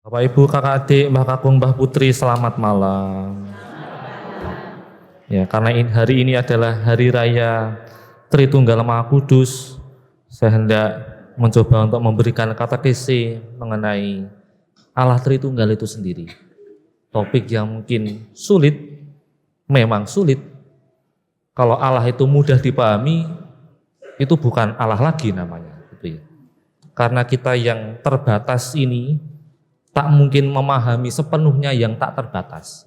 Bapak Ibu kakak adik Mbah Kakung Mbah Putri selamat malam. Ya, karena hari ini adalah hari raya Tritunggal Maha Kudus, saya hendak mencoba untuk memberikan katekese mengenai Allah Tritunggal itu sendiri. Topik yang mungkin sulit, memang sulit. Kalau Allah itu mudah dipahami, itu bukan Allah lagi namanya, gitu ya. Karena kita yang terbatas ini tak mungkin memahami sepenuhnya yang tak terbatas.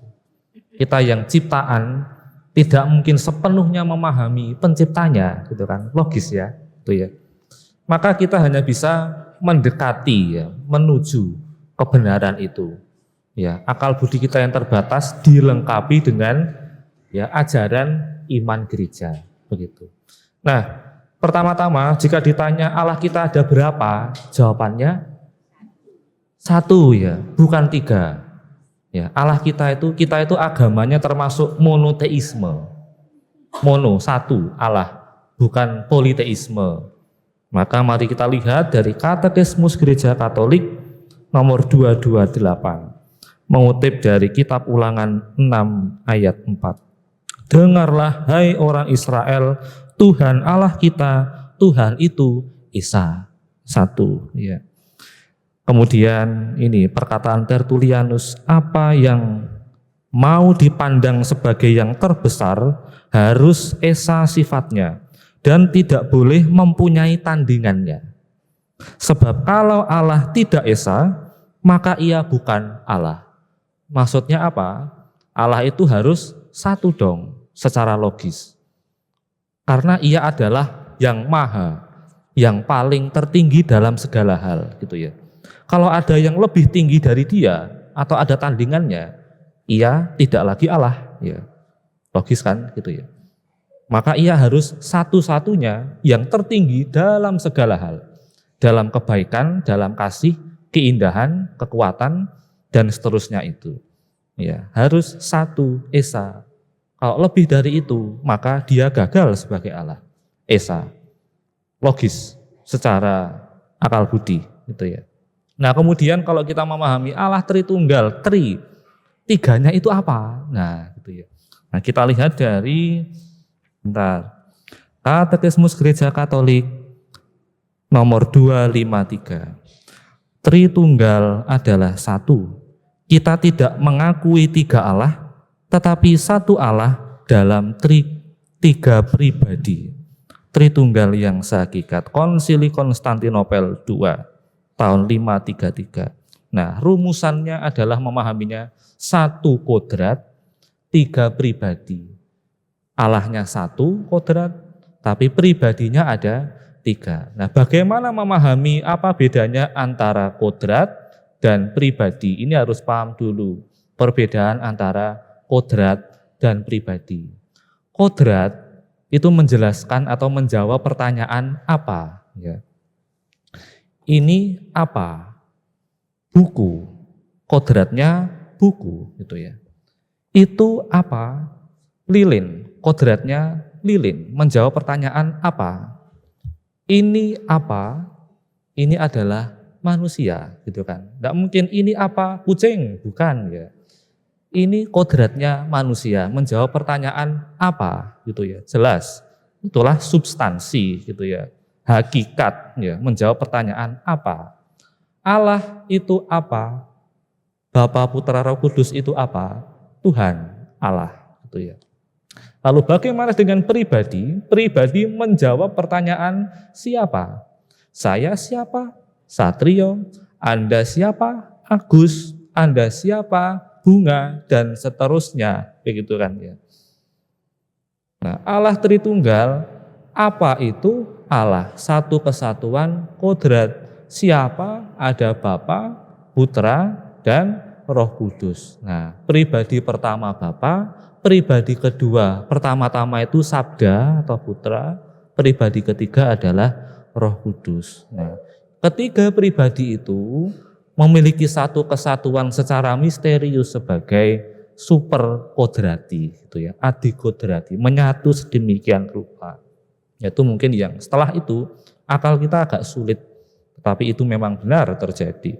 Kita yang ciptaan tidak mungkin sepenuhnya memahami penciptanya, gitu kan? Logis ya, itu ya. Maka kita hanya bisa mendekati ya, menuju kebenaran itu. Ya, akal budi kita yang terbatas dilengkapi dengan ya ajaran iman gereja, begitu. Nah, pertama-tama jika ditanya Allah kita ada berapa? Jawabannya satu ya, bukan tiga. Ya, Allah kita itu agamanya termasuk monoteisme. Mono, satu Allah, bukan politeisme. Maka mari kita lihat dari Katekismus Gereja Katolik nomor 228. Mengutip dari kitab Ulangan 6 ayat 4. Dengarlah hai orang Israel, Tuhan Allah kita, Tuhan itu Esa. Satu, ya. Kemudian ini perkataan Tertullianus, apa yang mau dipandang sebagai yang terbesar harus esa sifatnya dan tidak boleh mempunyai tandingannya. Sebab kalau Allah tidak esa, maka ia bukan Allah. Maksudnya apa? Allah itu harus satu dong secara logis. Karena ia adalah yang maha, yang paling tertinggi dalam segala hal, gitu ya. Kalau ada yang lebih tinggi dari dia atau ada tandingannya, ia tidak lagi Allah, ya. Logis kan, gitu ya. Maka ia harus satu-satunya yang tertinggi dalam segala hal, dalam kebaikan, dalam kasih, keindahan, kekuatan, dan seterusnya itu. Ya, harus satu esa. Kalau lebih dari itu, maka dia gagal sebagai Allah. Esa, logis, secara akal budi, gitu ya. Nah, kemudian kalau kita memahami Allah Tritunggal, tiganya itu apa? Nah, gitu ya. Nah, kita lihat dari Katekismus Gereja Katolik nomor 253. Tritunggal adalah satu. Kita tidak mengakui tiga Allah, tetapi satu Allah dalam tiga pribadi. Tritunggal yang sehakikat. Konsili Konstantinopel II. Tahun 533. Nah, rumusannya adalah memahaminya satu kodrat, tiga pribadi. Allahnya satu kodrat, tapi pribadinya ada tiga. Nah, bagaimana memahami apa bedanya antara kodrat dan pribadi? Ini harus paham dulu perbedaan antara kodrat dan pribadi. Kodrat itu menjelaskan atau menjawab pertanyaan apa, ya. Ini apa? Buku. Kodratnya buku, gitu ya. Itu apa? Lilin. Kodratnya lilin. Menjawab pertanyaan apa? Ini apa? Ini adalah manusia, gitu kan. Tidak mungkin ini apa? Kucing, bukan ya. Ini kodratnya manusia. Menjawab pertanyaan apa, gitu ya. Jelas. Itulah substansi, gitu ya. Hakikat, ya, menjawab pertanyaan apa? Allah itu apa? Bapa, Putra, Roh Kudus itu apa? Tuhan Allah, gitu ya. Lalu bagaimana dengan pribadi? Pribadi menjawab pertanyaan siapa? Saya siapa? Satrio. Anda siapa? Agus. Anda siapa? Bunga, dan seterusnya, begitu kan ya. Nah, Allah Tritunggal, apa itu? Allah, satu kesatuan kodrat. Siapa? Ada Bapa, Putra, dan Roh Kudus. Nah, pribadi pertama Bapa, pribadi kedua pertama-tama itu Sabda atau Putra, pribadi ketiga adalah Roh Kudus. Nah, ketiga pribadi itu memiliki satu kesatuan secara misterius sebagai super kodrati, gitu ya, adikodrati, menyatu sedemikian rupa. Yaitu mungkin yang setelah itu akal kita agak sulit, tetapi itu memang benar terjadi.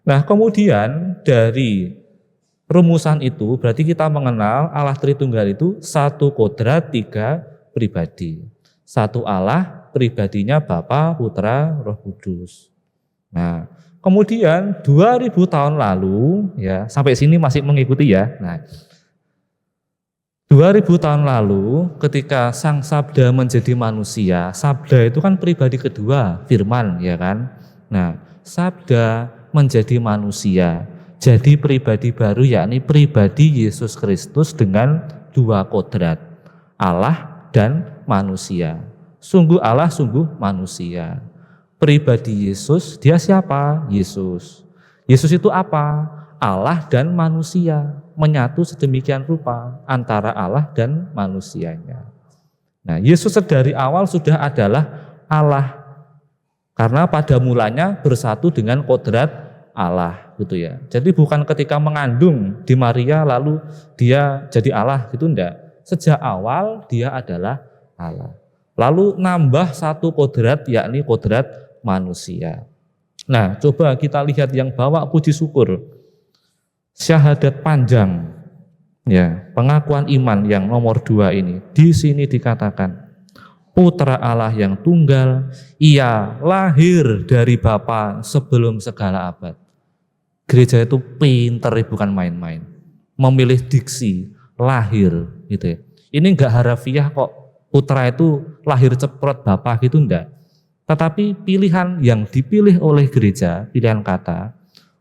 Nah, kemudian dari rumusan itu berarti kita mengenal Allah Tritunggal itu satu kodrat, tiga pribadi. Satu Allah, pribadinya Bapa, Putra, Roh Kudus. Nah, kemudian 2000 tahun lalu, ya sampai sini masih mengikuti ya. Nah, 2000 tahun lalu ketika Sang Sabda menjadi manusia, Sabda itu kan pribadi kedua, Firman, ya kan? Nah, Sabda menjadi manusia, jadi pribadi baru, yakni pribadi Yesus Kristus dengan dua kodrat, Allah dan manusia. Sungguh Allah, sungguh manusia. Pribadi Yesus, dia siapa? Yesus. Yesus itu apa? Allah dan manusia, menyatu sedemikian rupa antara Allah dan manusianya. Nah, Yesus dari awal sudah adalah Allah, karena pada mulanya bersatu dengan kodrat Allah, gitu ya. Jadi bukan ketika mengandung di Maria lalu dia jadi Allah, gitu enggak. Sejak awal dia adalah Allah. Lalu nambah satu kodrat, yakni kodrat manusia. Nah, coba kita lihat yang bawa puji syukur, syahadat panjang, ya, pengakuan iman yang nomor 2 ini. Di sini dikatakan, Putra Allah yang tunggal, ia lahir dari Bapa sebelum segala abad. Gereja itu pinter, bukan main-main. Memilih diksi, lahir, gitu ya. Ini enggak harafiah kok, putra itu lahir ceprot Bapa gitu, enggak. Tetapi pilihan yang dipilih oleh gereja, pilihan kata,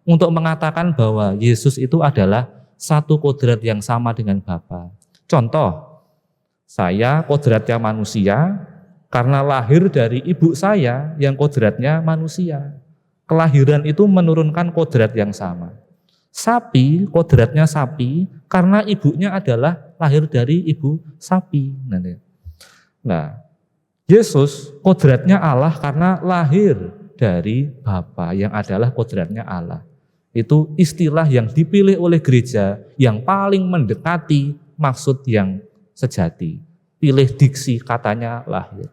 untuk mengatakan bahwa Yesus itu adalah satu kodrat yang sama dengan Bapa. Contoh, saya kodratnya manusia karena lahir dari ibu saya yang kodratnya manusia. Kelahiran itu menurunkan kodrat yang sama. Sapi, kodratnya sapi karena ibunya adalah lahir dari ibu sapi. Nah, Yesus kodratnya Allah karena lahir dari Bapa yang adalah kodratnya Allah. Itu istilah yang dipilih oleh gereja yang paling mendekati maksud yang sejati. Pilih diksi katanya lahir.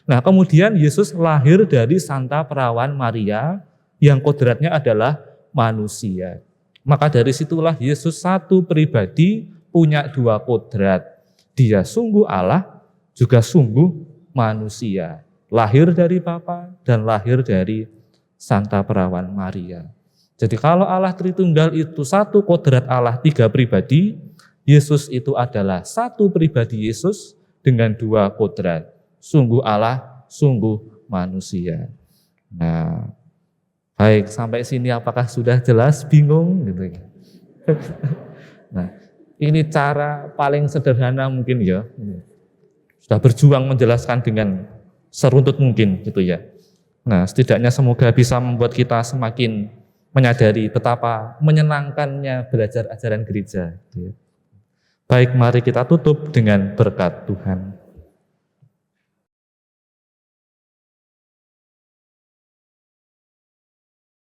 Nah, kemudian Yesus lahir dari Santa Perawan Maria yang kodratnya adalah manusia. Maka dari situlah Yesus satu pribadi punya dua kodrat. Dia sungguh Allah, juga sungguh manusia. Lahir dari Bapa dan lahir dari Santa Perawan Maria. Jadi kalau Allah Tritunggal itu satu kodrat Allah, tiga pribadi, Yesus itu adalah satu pribadi Yesus dengan dua kodrat. Sungguh Allah, sungguh manusia. Nah, baik, sampai sini apakah sudah jelas? Bingung? Gitu. Nah, ini cara paling sederhana mungkin ya. Sudah berjuang menjelaskan dengan seruntut mungkin gitu ya. Nah, setidaknya semoga bisa membuat kita semakin menyadari betapa menyenangkannya belajar ajaran gereja. Baik, mari kita tutup dengan berkat Tuhan.